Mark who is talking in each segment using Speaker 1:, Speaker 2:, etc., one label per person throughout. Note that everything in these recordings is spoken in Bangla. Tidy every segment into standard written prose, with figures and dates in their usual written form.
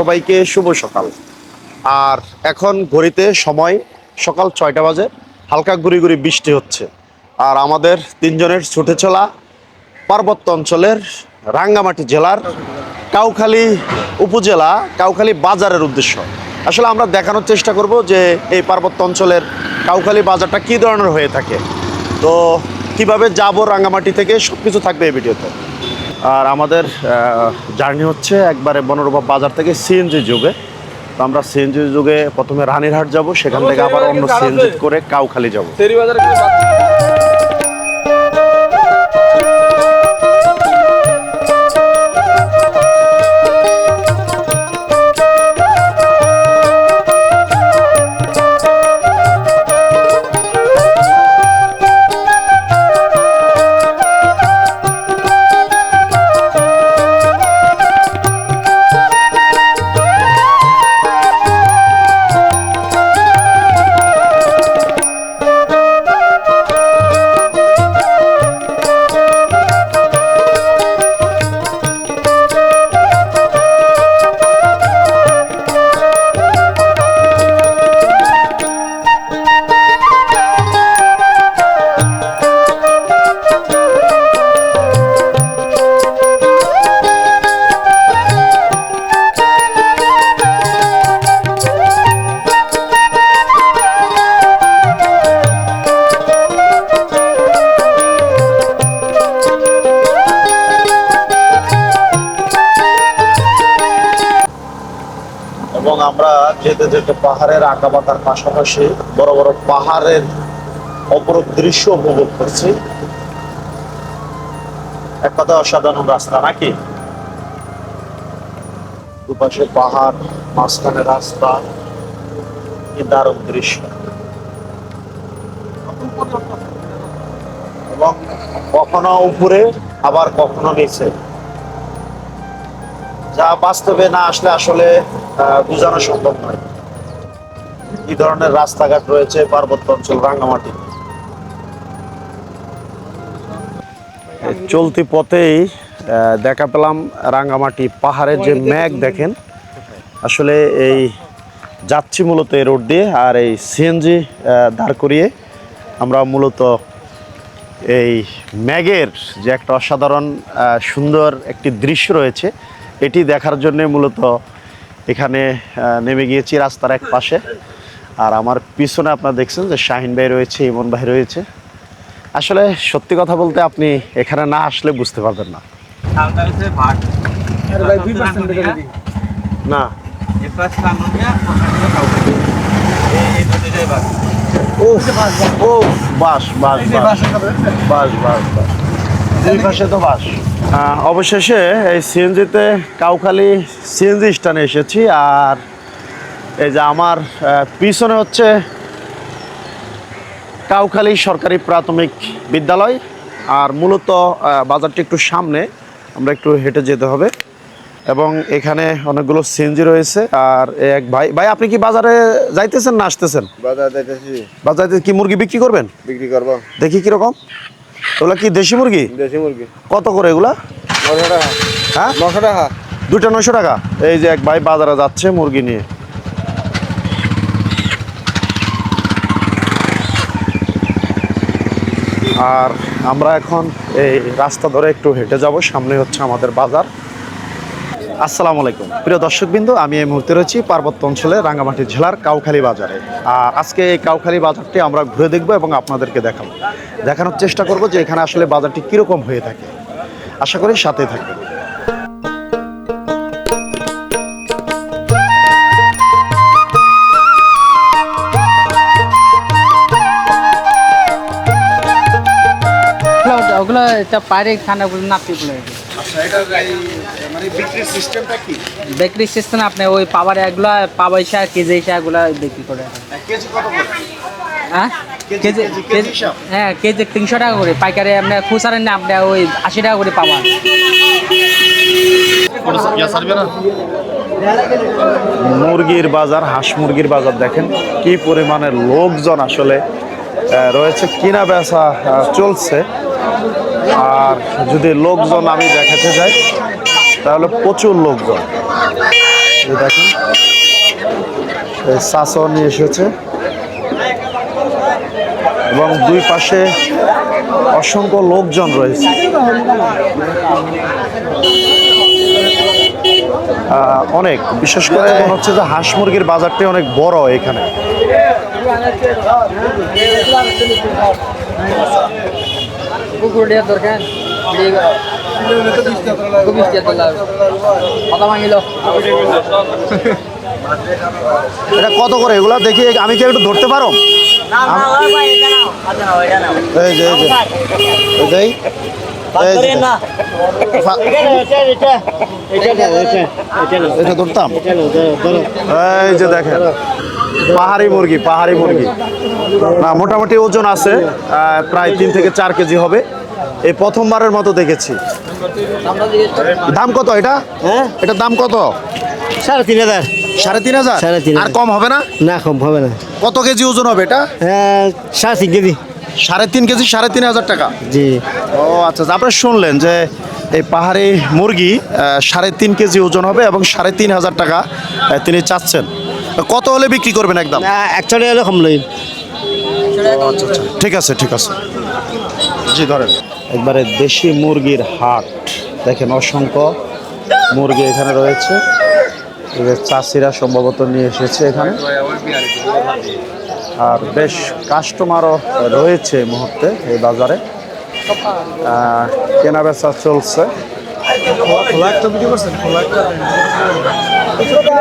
Speaker 1: সবাইকে শুভ সকাল। আর এখন ঘড়িতে সময় সকাল 6টা বাজে, হালকা গুড়ি গুড়ি বৃষ্টি হচ্ছে। আর আমাদের তিনজনের ছুটে চলা পার্বত্য অঞ্চলের রাঙ্গামাটি জেলার কাউখালী উপজেলা কাউখালী বাজারের উদ্দেশ্য। আসলে আমরা দেখানোর চেষ্টা করব যে এই পার্বত্য অঞ্চলের কাউখালী বাজারটা কী ধরনের হয়ে থাকে, তো কিভাবে যাব রাঙ্গামাটি থেকে সব কিছু থাকবে এই ভিডিওতে। আর আমাদের জার্নি হচ্ছে একবারে বনরূপা বাজার থেকে সিএনজি যুগে। তো আমরা সিএনজি যুগে প্রথমে রানীরহাট যাব, সেখান থেকে আবার অন্য সিএনজি করে কাউখালী যাব। এবং আমরা যেতে যেতে পাহাড়ের আঁকাবাঁকার পাশাপাশি বড় বড় পাহাড়ের অপরূপ দৃশ্য উপভোগ করছি। এক কথা অসাধারণ রাস্তা নাকি, দুপাশে পাহাড়, মাঝখানে রাস্তা, কি দারুণ দৃশ্য। এবং কখনো উপরে আবার কখনো নিচে, যা বাস্তবে না আসলে আসলে বোঝানো সম্ভব নয় কি ধরনের রাস্তাঘাট রয়েছে পার্বত্য অঞ্চল রাঙ্গামাটি। চলতি পথেই দেখা পেলাম রাঙ্গামাটি পাহাড়ের যে মেঘ দেখেন, আসলে এই যাচ্ছি মূলত এই রোড দিয়ে। আর এই সিএনজি দাঁড় করিয়ে আমরা মূলত এই মেঘের যে একটা অসাধারণ সুন্দর একটি দৃশ্য রয়েছে, এটি দেখার জন্য মূলত এখানে নেমে গিয়েছি রাস্তার এক পাশে। আর আমার পিছনে আপনারা দেখছেন যে শাহিন ভাই রয়েছে, ইমন ভাই রয়েছে। আসলে সত্যি কথা বলতে আপনি এখানে না আসলে বুঝতে পারবেন না। না ও বাস বাস বাস বাস বাস বাস দুই পাশে তো বাস। অবশেষে এই সিএনজিতে কাউখালী সিএনজি স্ট্যান্ডে এসেছি। আর এই যে আমার পিছনে হচ্ছে কাউখালী সরকারি প্রাথমিক বিদ্যালয়। আর মূলত বাজারটি একটু সামনে, আমরা একটু হেঁটে যেতে হবে। এবং এখানে অনেকগুলো সিএনজি রয়েছে। আর এক ভাই আপনি কি বাজারে যাইতেছেন না আসতেছেন?
Speaker 2: বাজার যাইতেছি।
Speaker 1: বাজারে কি মুরগি বিক্রি করবেন?
Speaker 2: বিক্রি করব।
Speaker 1: দেখি কিরকম ওগুলা, কি দেশি মুরগি?
Speaker 2: দেশি মুরগি।
Speaker 1: কত করে এগুলা?
Speaker 2: 900 টাকা।
Speaker 1: হ্যাঁ
Speaker 2: 900 টাকা।
Speaker 1: দুটা 900 টাকা। এই যে এক ভাই বাজারে যাচ্ছে মুরগি নিয়ে। আর আমরা এখন এই রাস্তা ধরে একটু হেঁটে যাব, সামনে হচ্ছে আমাদের বাজার। আসসালামু আলাইকুম প্রিয় দর্শকবৃন্দ, আমি এই মুহূর্তে রয়েছি পার্বত্য অঞ্চলে রাঙ্গামাটি জেলার কাউখালী বাজারে। আর আজকে এই কাউখালী বাজারটি আমরা ঘুরে দেখব এবং আপনাদেরকে দেখানোর চেষ্টা করব যে এখানে আসলে বাজারটি কীরকম হয়ে থাকে। আশা করি সাথে থাকবেন।
Speaker 3: ওগুলো এটা পাইরে খানাগুলো নাপি বলে।
Speaker 1: আচ্ছা, এটা মানে বিক্রির সিস্টেমটা কি?
Speaker 3: বিক্রির সিস্টেম আপনি ওই পাওয়ার এগুলো পাওয়া হিসাব কেজি হিসাব এগুলো বিক্রি করে।
Speaker 1: কেজি কত করে?
Speaker 3: হ্যাঁ কেজি হ্যাঁ কেজি 300 টাকা করে পাইকারি। আপনি খুচরা না আপনি ওই 80 টাকা করে পাওয়া।
Speaker 1: মুরগির বাজার, হাঁস মুরগির বাজার দেখেন কি পরিমাণের লোকজন আসলে রয়েছে, কিনা বেচা চলছে। আর যদি লোকজন আমি দেখাতে যাই তাহলে প্রচুর লোকজন। এই দেখেন এই চাচা নিয়ে এসেছে এবং দুই পাশে অসংখ্য লোকজন রয়েছে। অনেক, বিশেষ করে মনে হচ্ছে যে হাঁস মুরগির বাজারটি অনেক বড় এখানে। এটা কত করে এগুলা দেখি, আমি কি একটু ধরতে পারো? এই যে এই যে এই এটা ধরতাম। এই যে দেখেন পাহাড়ি মুরগি, পাহাড়ি মুরগি না মোটামুটি ওজন আছে প্রায় 3 থেকে 4 কেজি হবে। এই প্রথমবারের মতো দেখেছি। দাম কত এটা?
Speaker 2: হ্যাঁ,
Speaker 1: এটার দাম কত?
Speaker 2: 3,500।
Speaker 1: 3,500?
Speaker 2: 3,500
Speaker 1: আর কম হবে না?
Speaker 2: না, কম হবে না।
Speaker 1: কত কেজি ওজন হবে এটা?
Speaker 2: 3.5 কেজি।
Speaker 1: 3.5 কেজি, 3,500 টাকা।
Speaker 2: জি।
Speaker 1: ও আচ্ছা, আপনারা শুনলেন যে এই পাহাড়ি মুরগি 3.5 কেজি ওজন হবে এবং 3,500 টাকা তিনি চাচ্ছেন। কত হলে বিক্রি করবেন একদম?
Speaker 2: না, একচল্লিশ হলে কম লই।
Speaker 1: আচ্ছা আচ্ছা, ঠিক আছে ঠিক আছে। জি ধরেন। একবারে দেশি মুরগির হাট দেখেন, অসংখ্য মুরগি এখানে রয়েছে। এই যে চাষিরা সম্ভবত নিয়ে এসেছে এখানে, আর বেশ কাস্টমারও রয়েছে এই মুহূর্তে এই বাজারে। কেনা বেচা চলছে।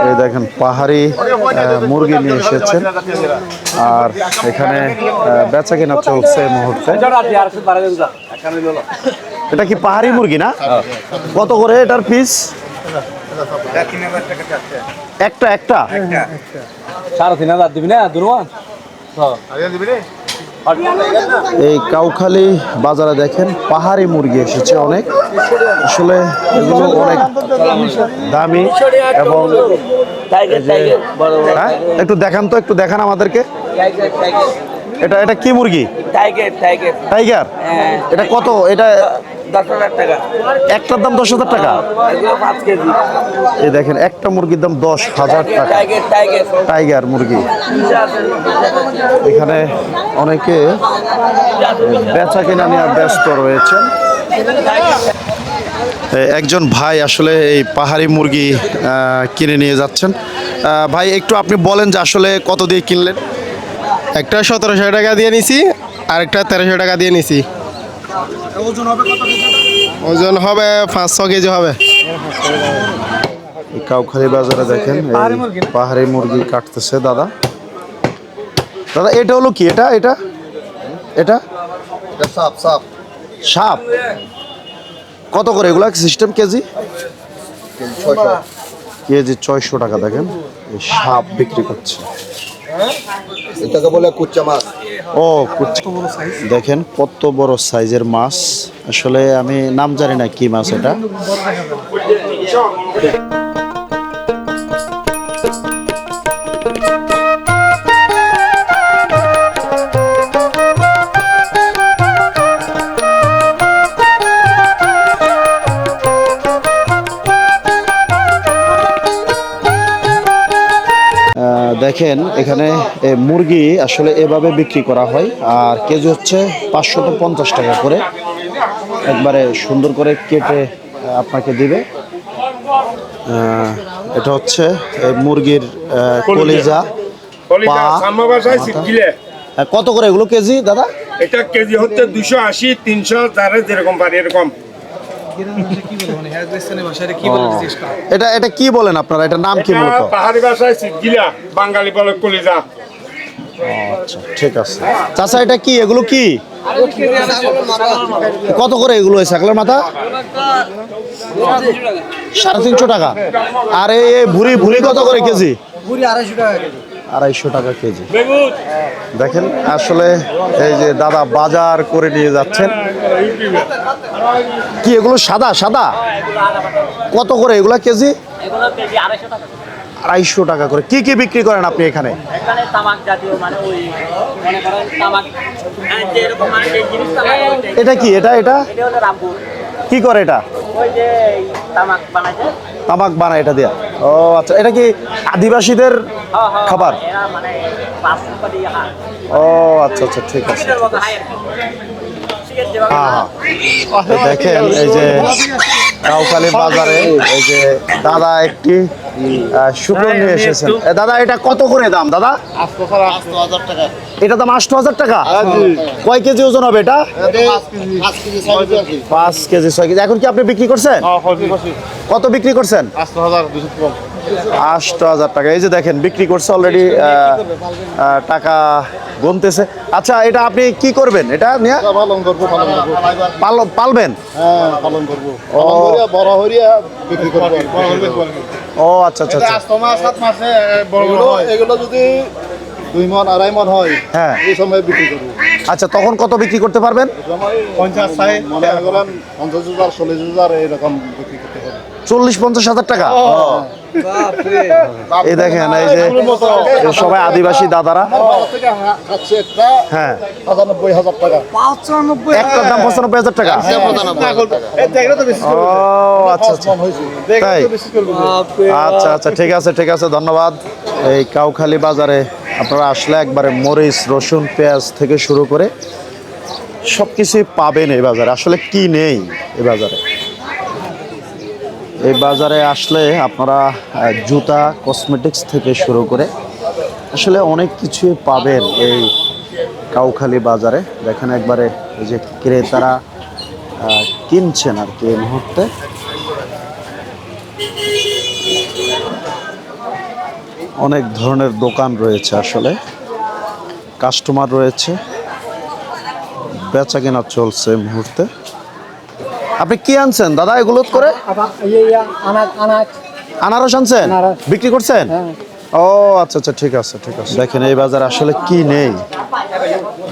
Speaker 1: এই দেখেন পাহাড়ি মুরগি নিয়ে এসেছেন, আর এখানে বেচা কেনা চলছে এই মুহূর্তে। এটা কি পাহাড়ি মুরগি না? কত করে এটার পিস? একটা একটা
Speaker 3: 3,500 দিবি না দুরওয়ান?
Speaker 1: এই কাউখালী বাজারে দেখেন পাহাড়ি মুরগি এসেছে অনেক। আসলে এগুলো অনেক দামি এবং হ্যাঁ, একটু দেখান তো, একটু দেখান আমাদেরকে। এটা এটা কি মুরগি? টাইগার। এটা কত? এটা
Speaker 4: 10,000 টাকা।
Speaker 1: একটার দাম 10,000 টাকা।
Speaker 4: এগুলো 5 কেজি।
Speaker 1: এই দেখেন একটা মুরগির দাম 10,000 টাকা। টাইগার মুরগি। এখানে অনেকে বেচা কেনা নিয়ে ব্যস্ত রয়েছেন। একজন ভাই আসলে এই পাহাড়ি মুরগি কিনে নিয়ে যাচ্ছেন। ভাই একটু আপনি বলেন যে আসলে কত দিয়ে কিনলেন?
Speaker 5: একটা 1700 টাকা দিয়ে নিছি, আরেকটা 1300 টাকা দিয়ে নিছি। ওজন হবে 500 কেজি হবে।
Speaker 1: কাউখালী বাজারে দেখেন এই পাহাড়ি মুরগি কাটতেছে দাদা। দাদা এটা হলো কি? এটা এটা এটা
Speaker 6: সাপ সাপ
Speaker 1: সাপ। কত করে এগুলা সিস্টেম কেজি? কেজি 600 টাকা। দেখেন এই সাপ বিক্রি করছে।
Speaker 6: এটাকে বলে কুচ্চা মাছ।
Speaker 1: ও দেখেন কত বড় সাইজের মাছ। আসলে আমি নাম জানি না কি মাছ এটা। দেখেন এখানে মুরগি আসলে এভাবে বিক্রি করা হয়, আর কেজি হচ্ছে 550 টাকা করে। একবারে সুন্দর করে কেটে আপনাকে দিবে। এটা হচ্ছে মুরগির কলিজা, পা। কত করে এগুলো কেজি দাদা?
Speaker 7: এটা কেজি হচ্ছে 280, 300, যারা যেরকম পারে এরকম।
Speaker 1: এটা এটা কি বলেন আপনারা? এটার নাম কি মূলত?
Speaker 7: পাহাড়ি ভাষায় সিটগিলা, বাঙালি বলে কলিজা।
Speaker 1: আচ্ছা ঠিক আছে। চাচা এটা কি? এগুলো কি? কত করে এগুলো? ছাগলের মাথা 350 টাকা। আর এই ভুড়ি ভুড়ি কত করে কেজি? 250 টাকা কেজি। দেখেন আসলে এই যে দাদা বাজার করে নিয়ে যাচ্ছেন। কি এগুলো সাদা সাদা? কত করে এগুলা কেজি? 250 টাকা করে। কি কি বিক্রি করেন আপনি এখানে?
Speaker 4: তামাক জাতীয়, মানে ওই মনে করেন তামাক যেরকম মানে যে জিনিস তামাক।
Speaker 1: এটা কি? এটা এটা
Speaker 4: এটা হলো রামপুর।
Speaker 1: কি করে এটা?
Speaker 4: ওই যে তামাক বানাইছে।
Speaker 1: তামাক বানায় এটা দিয়া। ও আচ্ছা, এটা কি আদিবাসীদের খাবার?
Speaker 4: এরা মানে পাঁচ রুপা দিয়ে খায়
Speaker 1: ও আচ্ছা আচ্ছা, ঠিক আছে।
Speaker 4: এটার মতো খায় আর কি ঠিক আছে যেভাবে
Speaker 1: হ্যাঁ হ্যাঁ, দেখেন এই যে কাউখালী বাজারে এই যে দাদা একটি শুকনো নিয়ে এসেছেন। দাদা এটা কত করে দাম দাদা?
Speaker 6: 8,000 টাকা।
Speaker 1: এটা দাম 8,000 টাকা। কয় কেজি ওজন হবে এটা?
Speaker 6: 5 কেজি 6 কেজি।
Speaker 1: 5 KG 6 KG. এখন কি আপনি বিক্রি করছেন? কত বিক্রি করছেন? 8,000 টাকা। এই যে দেখেন বিক্রি করছে অলরেডি, টাকা গুনতেছে। আচ্ছা, এটা আপনি কি করবেন এটা নিয়ে?
Speaker 6: পালন করবো।
Speaker 1: পালবেন?
Speaker 6: হ্যাঁ, পালন করবো। পালন করিয়া বড় হরিয়া বিক্রি করবো।
Speaker 1: ও আচ্ছা আচ্ছা আচ্ছা।
Speaker 6: 7 মাসে এগুলো যদি 2 মণ 2.5 মণ হয়,
Speaker 1: হ্যাঁ।
Speaker 6: এই সময় বিক্রি করবো।
Speaker 1: আচ্ছা, তখন কত বিক্রি করতে পারবেন?
Speaker 6: মনে করেন 50,000 40,000 এরকম বিক্রি করতে হবে।
Speaker 1: 40-50 হাজার টাকা। এই দেখেন এই যে সবাই আদিবাসী দাদারা।
Speaker 6: খাচ্ছে একটা
Speaker 1: হ্যাঁ,
Speaker 6: 95,000 টাকা।
Speaker 1: একটার দাম 95,000 টাকা। ও আচ্ছা আচ্ছা, তাই? আচ্ছা আচ্ছা, ঠিক আছে ঠিক আছে, ধন্যবাদ। এই কাউখালী বাজারে আপনারা আসলে একবারে মরিচ, রসুন, পেঁয়াজ থেকে শুরু করে সব কিছুই পাবেন এই বাজারে। আসলে কি নেই এই বাজারে? এই বাজারে আসলে আপনারা জুতা, কসমেটিক্স থেকে শুরু করে আসলে অনেক কিছুই পাবেন এই কাউখালী বাজারে। দেখেন একবারে এই যে ক্রেতারা কিনছেন আর কি এই মুহূর্তে। অনেক ধরনের দোকান রয়েছে, আসলে কাস্টমার রয়েছে, বেচা কেনা চলছে এই মুহূর্তে। আপনি কি আনছেন দাদা এগুলো করে? আনারস আনছেন, বিক্রি করছেন? ও আচ্ছা আচ্ছা, ঠিক আছে ঠিক আছে। দেখেন এই বাজারে আসলে কি নেই,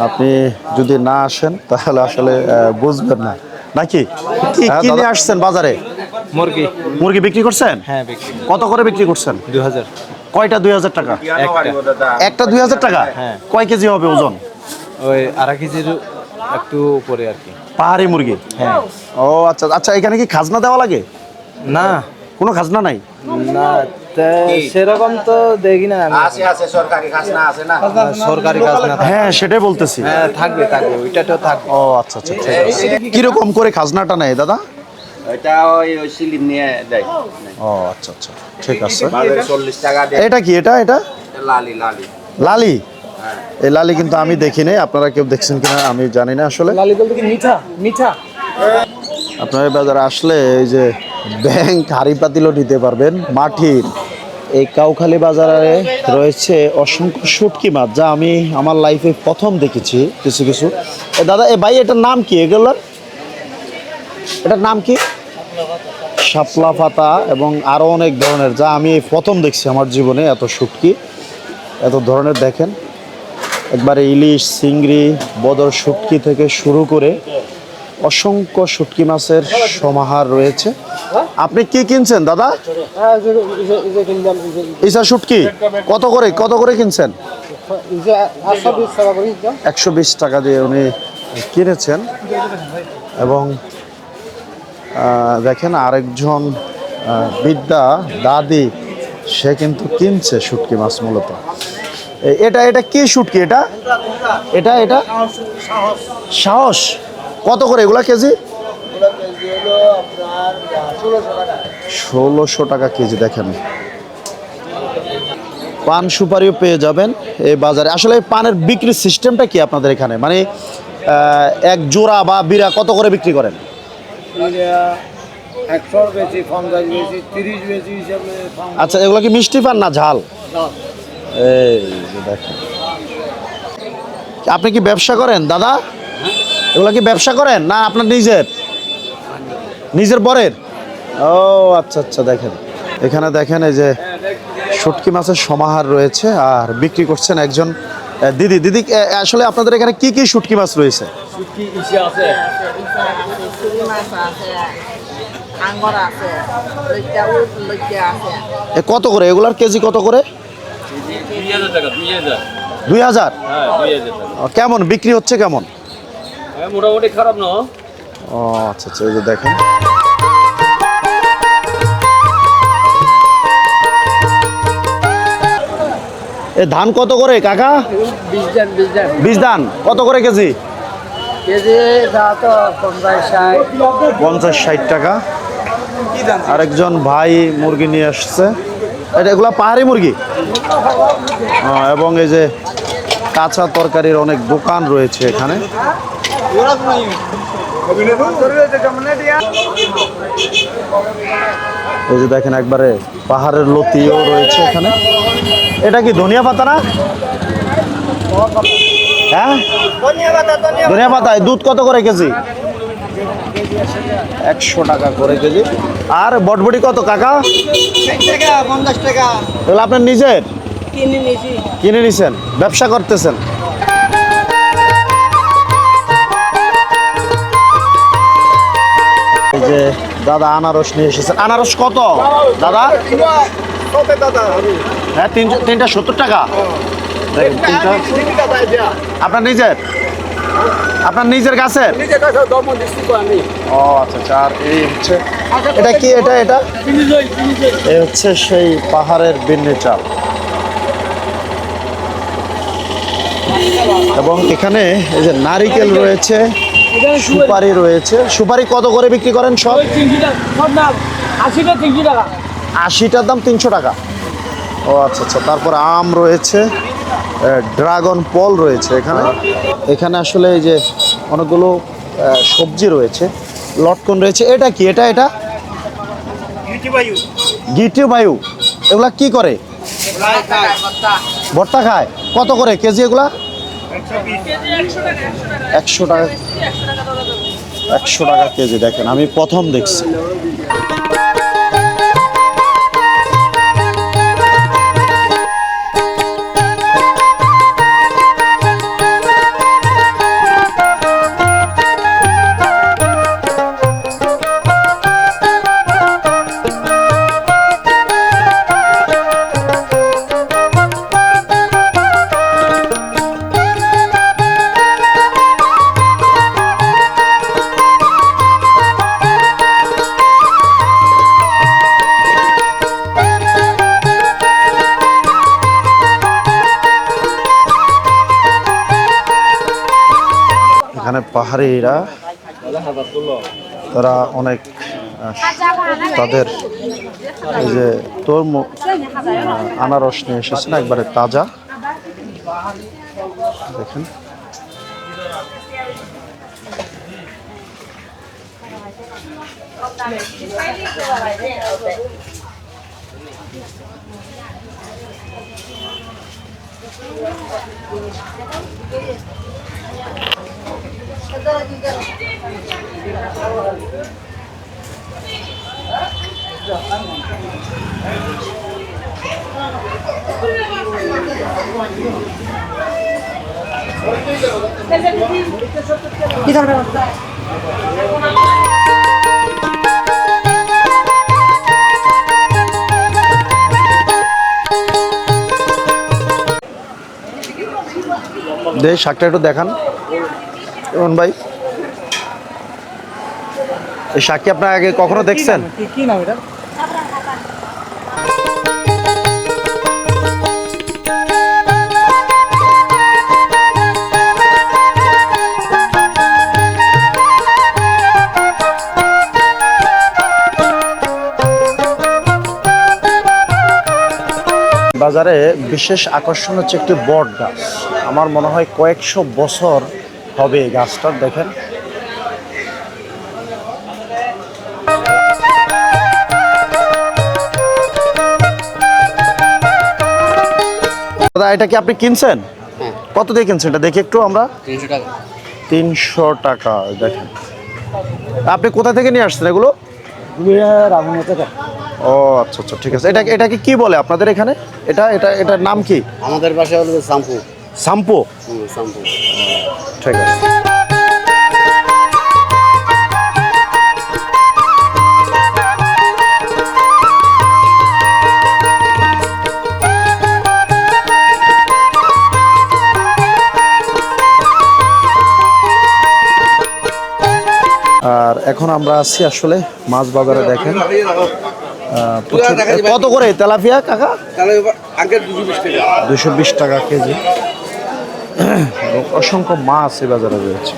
Speaker 1: আপনি যদি না আসেন তাহলে আসলে বুঝবেন না নাকি। কি নিয়ে আসছেন বাজারে?
Speaker 8: মুরগি।
Speaker 1: মুরগি বিক্রি করছেন?
Speaker 8: হ্যাঁ, বিক্রি।
Speaker 1: কত করে বিক্রি করছেন?
Speaker 8: 2000।
Speaker 1: কয়টা 2000 টাকা? একটা 2000 টাকা।
Speaker 8: হ্যাঁ।
Speaker 1: কয় কেজি হবে ওজন?
Speaker 8: ওই 2.5 কেজির একটু উপরে আর কি।
Speaker 1: পাহাড়ি মুরগি?
Speaker 8: হ্যাঁ।
Speaker 1: ও আচ্ছা আচ্ছা, এখানে কি খাজনা দেওয়া লাগে?
Speaker 8: না
Speaker 1: কোনো খাজনা নাই?
Speaker 8: না, সেরকম তো দেখি না আমি।
Speaker 7: আছে সরকারি খাজনা আছে না?
Speaker 8: সরকারি খাজনা
Speaker 1: হ্যাঁ, সেটাই বলতেছি।
Speaker 8: হ্যাঁ, থাকবে ওইটাতেও থাকবে।
Speaker 1: ও আচ্ছা আচ্ছা, ঠিক আছে। কিরকম করে খাজনাটা নেয় দাদা?
Speaker 7: এটা ওই সিলিপ নিয়ে দেয়।
Speaker 1: ও আচ্ছা আচ্ছা, ঠিক আছে।
Speaker 7: বাজারে 40 টাকা দেয়।
Speaker 1: এটা কি? এটা এটা
Speaker 7: লালি।
Speaker 1: লালি? এই লালি কিন্তু আমি দেখি নাই, আপনারা কেউ দেখছেন কিনা আমি জানি না আসলে।
Speaker 3: লালি বলতে কি মিঠা মিঠা?
Speaker 1: আপনার এই বাজারে আসলে এই যে ব্যাংক হাড়ি পাতিলও নিতে পারবেন মাটির। এই কাউখালী বাজারে রয়েছে অসংখ্য শুটকি মাছ, যা আমি আমার লাইফে প্রথম দেখেছি কিছু কিছু। দাদা এ ভাই, এটার নাম কি? এগুলোর এটার নাম কি? শাপলা পাতা এবং আরও অনেক ধরনের, যা আমি প্রথম দেখছি আমার জীবনে। এত শুটকি, এত ধরনের। দেখেন একবারে ইলিশ, চিংড়ি, বদর শুটকি থেকে শুরু করে অসংখ্য শুটকি মাছের সমাহার রয়েছে। আপনি কি কিনছেন দাদা? ইসা শুটকি কত করে কিনছেন? 120 টাকা দিয়ে উনি কিনেছেন। এবং দেখেন আরেকজন বিদ্যা দাদি, সে কিন্তু কিনছে শুটকি মাছ মূলত। এটা কি শুটকি? এটা সাহস কত করে এগুলা কেজি? 1600 টাকা কেজি। দেখেন পান সুপারিও পেয়ে যাবেন এই বাজারে। আসলে পানের বিক্রির সিস্টেমটা কি আপনাদের এখানে? মানে এক জোড়া বা বিড়া কত করে বিক্রি করেন?
Speaker 6: 100 বেশি, 50 বেশি, 30 বেশি হিসাবে।
Speaker 1: আচ্ছা, এগুলো কি মিষ্টি পান না ঝাল? এই যে দেখেন। আপনি কি ব্যবসা করেন দাদা? এগুলো কি ব্যবসা করেন না আপনার নিজের বরের? ও আচ্ছা আচ্ছা, দেখেন এখানে দেখেন এই যে শুটকি মাছের সমাহার রয়েছে আর বিক্রি করছেন একজন দিদি। আসলে আপনাদের এখানে কি কি শুটকি মাছ রয়েছে?
Speaker 4: শুটকি ইসে আছে, আঙ্গর আছে, আছে।
Speaker 1: কত করে এগুলার কেজি? কত করে?
Speaker 7: 2000 টাকা।
Speaker 1: 2000?
Speaker 7: হ্যাঁ, 2000 টাকা।
Speaker 1: কেমন বিক্রি হচ্ছে কেমন?
Speaker 7: মোটামুটি খারাপ না।
Speaker 1: ও আচ্ছা আচ্ছা, এই যে দেখেন এ ধান কত করে কাকা? 20 ধান কত করে কেজি?
Speaker 4: কেজি যা তো
Speaker 1: 50-60 টাকা। আরেকজন ভাই মুরগি নিয়ে আসছে, এটা এগুলা পাহাড়ি মুরগি। এবং এই যে কাঁচা তরকারির অনেক দোকান রয়েছে এখানে। এই যে দেখেন একবারে পাহাড়ের লতিও রয়েছে এখানে। এটা কি ধনিয়া পাতা না? হ্যাঁ ধনিয়া পাতা। দুধ কত করে কেজি? 100 টাকা করে কেজি। আর বটবটি কত কাকা?
Speaker 2: 50 টাকা।
Speaker 1: এগুলো আপনার নিজের কিনে নিছেন, ব্যবসা করতেছেন? এই যে দাদা আনারস নিয়ে এসেছেন। আনারস কত দাদা? হ্যাঁ তিনটা 70 টাকা। দেখেন, আপনার নিজের? আপনার নিজের গাছের? ও আচ্ছা আচ্ছা। আর এই হচ্ছে এটা কি? এটা এই হচ্ছে সেই পাহাড়ের বিন্নি চাল। এবং এখানে এই যে নারিকেল রয়েছে, সুপারি রয়েছে। সুপারি কত করে বিক্রি করেন সব? 80টার দাম 300 টাকা। ও আচ্ছা আচ্ছা। তারপর আম রয়েছে, ড্রাগন ফল রয়েছে এখানে। এখানে আসলে এই যে অনেকগুলো সবজি রয়েছে, লটকন রয়েছে। এটা কি? এটা গিটি বায়ু। এগুলা কি করে? ভর্তা খায়। কত করে কেজি এগুলা? 100 টাকা। 100 টাকা কেজি। দেখেন আমি প্রথম দেখছি। এখানে পাহাড়িরা তারা অনেক তাদের এই যে আনারস নিয়ে এসেছেন একবারে তাজা। দেখেন দেখ শাকটা একটু দেখান ইমন ভাই। এই শাক কি আপনার আগে কখনো দেখছেন?
Speaker 4: কি নাম এটা?
Speaker 1: বাজারে বিশেষ আকর্ষণ হচ্ছে একটি বট গাছ। আমার মনে হয় কয়েকশো বছর হবে এই গাছটার। দেখেন দাদা, এটা কি আপনি কিনছেন? কত দিয়ে কিনছেন এটা দেখি একটু আমরা।
Speaker 8: 300 টাকা।
Speaker 1: 300 টাকা। দেখেন আপনি কোথা থেকে নিয়ে আসছেন এগুলো? ও আচ্ছা আচ্ছা ঠিক আছে। এটাকে কি বলে আপনাদের এখানে? এটার নাম কি?
Speaker 8: আমাদের পাশে হলো সাম্পু।
Speaker 1: সাম্পু?
Speaker 8: সাম্পু।
Speaker 1: ঠিক আছে। আর এখন আমরা আছি আসলে মাছ বাজারে। দেখেন কত করে তেলাপিয়া কাকা?
Speaker 2: তাহলে আগে 220 টাকা।
Speaker 1: 220 টাকা কেজি। এবং অসংখ্য মাছ এই বাজারে রয়েছে।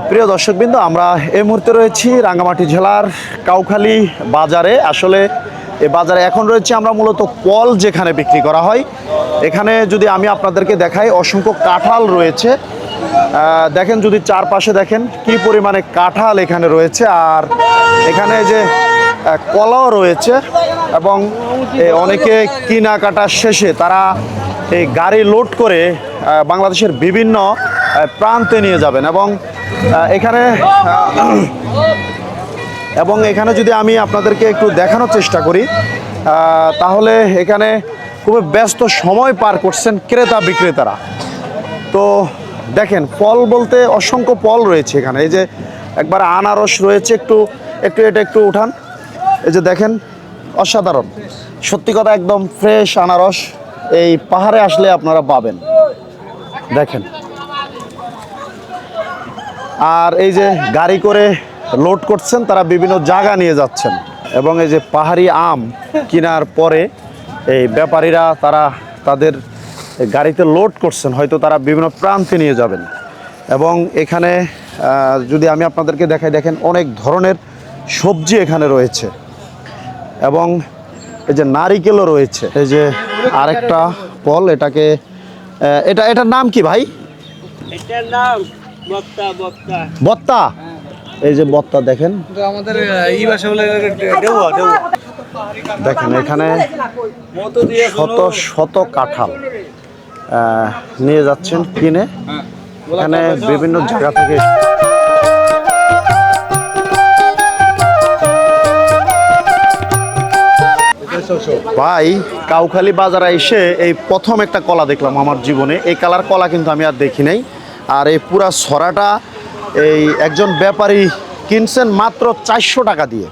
Speaker 1: প্রিয় দর্শকবৃন্দ, আমরা এই মুহূর্তে রয়েছি রাঙ্গামাটি জেলার কাউখালী বাজারে। আসলে এই বাজারে এখন রয়েছে আমরা মূলত ফল যেখানে বিক্রি করা হয়। এখানে যদি আমি আপনাদেরকে দেখাই, অসংখ্য কাঁঠাল রয়েছে। দেখেন, যদি চারপাশে দেখেন কি পরিমাণে কাঁঠাল এখানে রয়েছে। আর এখানে যে কলাও রয়েছে এবং অনেকে কেনাকাটা শেষে তারা এই গাড়ি লোড করে বাংলাদেশের বিভিন্ন প্রান্তে নিয়ে যাবেন। এবং এখানে যদি আমি আপনাদেরকে একটু দেখানোর চেষ্টা করি, তাহলে এখানে খুবই ব্যস্ত সময় পার করছেন ক্রেতা বিক্রেতারা। তো দেখেন, ফল বলতে অসংখ্য ফল রয়েছে এখানে। এই যে একবার আনারস রয়েছে, একটু এটা একটু উঠান। এই যে দেখেন, অসাধারণ, সত্যি কথা, একদম ফ্রেশ আনারস এই পাহাড়ে আসলে আপনারা পাবেন। দেখেন, আর এই যে গাড়ি করে লোড করছেন, তারা বিভিন্ন জায়গা নিয়ে যাচ্ছেন। এবং এই যে পাহাড়ি আম কেনার পরে এই ব্যাপারীরা তারা তাদের গাড়িতে লোড করছেন, হয়তো তারা বিভিন্ন প্রান্তে নিয়ে যাবেন। এবং এখানে যদি আমি আপনাদেরকে দেখাই, দেখেন অনেক ধরনের সবজি এখানে রয়েছে। এবং এই যে নারিকেলও রয়েছে। এই যে আরেকটা ফল, এটার নাম কি ভাই?
Speaker 4: এটার নাম বত্তা।
Speaker 1: বত্তা। এই যে বত্তা দেখেন,
Speaker 8: আমাদের এই ভাষা বলে
Speaker 1: দেখেন এখানে শত শত কাঁঠাল নিয়ে যাচ্ছেন কিনে। এখানে বিভিন্ন জায়গা থেকে ভাই, কাউখালী বাজারে এসে এই প্রথম একটা কলা দেখলাম আমার জীবনে। এই কালার কলা কিন্তু আমি আর দেখি নাই। আর এই পুরা ছড়াটা এই একজন ব্যাপারী কিনছেন মাত্র 400 টাকা দিয়ে।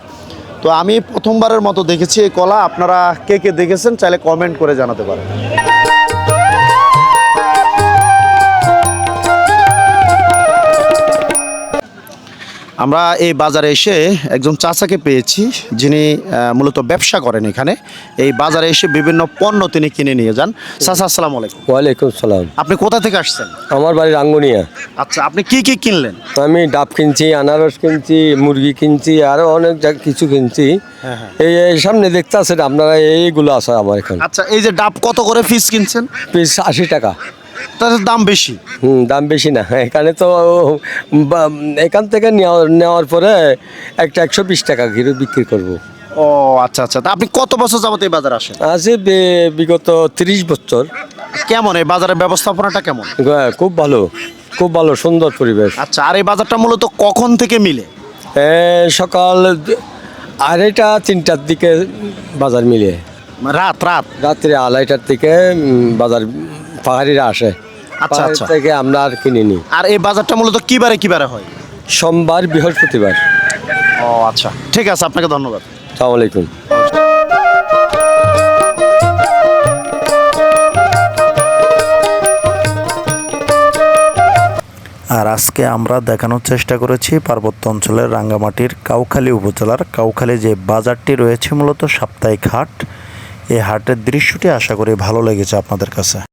Speaker 1: তো আমি প্রথমবারের মতো দেখেছি এই কলা। আপনারা কে কে দেখেছেন চাইলে কমেন্ট করে জানাতে পারেন। আমরা এই বাজারে এসে একজন চাচাকে পেয়েছি, যিনি মূলত ব্যবসা করেন এখানে। এই বাজারে এসে বিভিন্ন পণ্য তিনি কিনে নিয়ে যান। চাচা, আসসালামু আলাইকুম।
Speaker 9: ওয়ালাইকুম সালাম।
Speaker 1: আপনি কোথা থেকে আসছেন?
Speaker 9: আমার বাড়ি রাঙ্গুনিয়া।
Speaker 1: আচ্ছা, আপনি কি কি কিনলেন?
Speaker 9: আমি ডাব কিনছি, আনারস কিনছি, মুরগি কিনছি, আরো অনেক কিছু কিনছি। এই সামনে দেখতে আছেন আপনারা, এইগুলো আছে আমার এখানে।
Speaker 1: আচ্ছা, এই যে ডাব কত করে পিস কিনছেন?
Speaker 9: পিস 80 টাকা।
Speaker 1: তার দাম বেশি?
Speaker 9: দাম বেশি না, এখানে তো এখান থেকে নেওয়ার পরে একটা 120 টাকা কিলো বিক্রি করব।
Speaker 1: ও আচ্ছা আচ্ছা। তা আপনি কত বছর যাবত এই বাজারে আসেন?
Speaker 9: আছে বিগত 30 বছর।
Speaker 1: কেমন এই বাজারের ব্যবস্থাপনাটা কেমন?
Speaker 9: খুব ভালো, খুব ভালো, সুন্দর পরিবেশ।
Speaker 1: আচ্ছা, আর এই বাজারটা মূলত কখন থেকে মিলে?
Speaker 9: সকাল 2:30-3টার দিকে বাজার মিলে। রাত্রে 2:30টার থেকে বাজার পাহাড়িরা আসে।
Speaker 1: আচ্ছা আচ্ছা।
Speaker 9: থেকে আমরা আর কিনে নিই।
Speaker 1: আর এই বাজারটা মূলত কিবারে হয়?
Speaker 9: সোমবার, বৃহস্পতিবার।
Speaker 1: ও আচ্ছা, ঠিক আছে, আপনাকে ধন্যবাদ।
Speaker 9: আসসালামু আলাইকুম।
Speaker 1: আর
Speaker 10: আজকে আমরা দেখানোর চেষ্টা করেছি পার্বত্য অঞ্চলের রাঙ্গামাটির কাউখালী উপজেলার কাউখালী যে বাজারটি রয়েছে মূলত সাপ্তাহিক হাট। এই হাটের দৃশ্যটি আশা করি ভালো লেগেছে আপনাদের কাছে।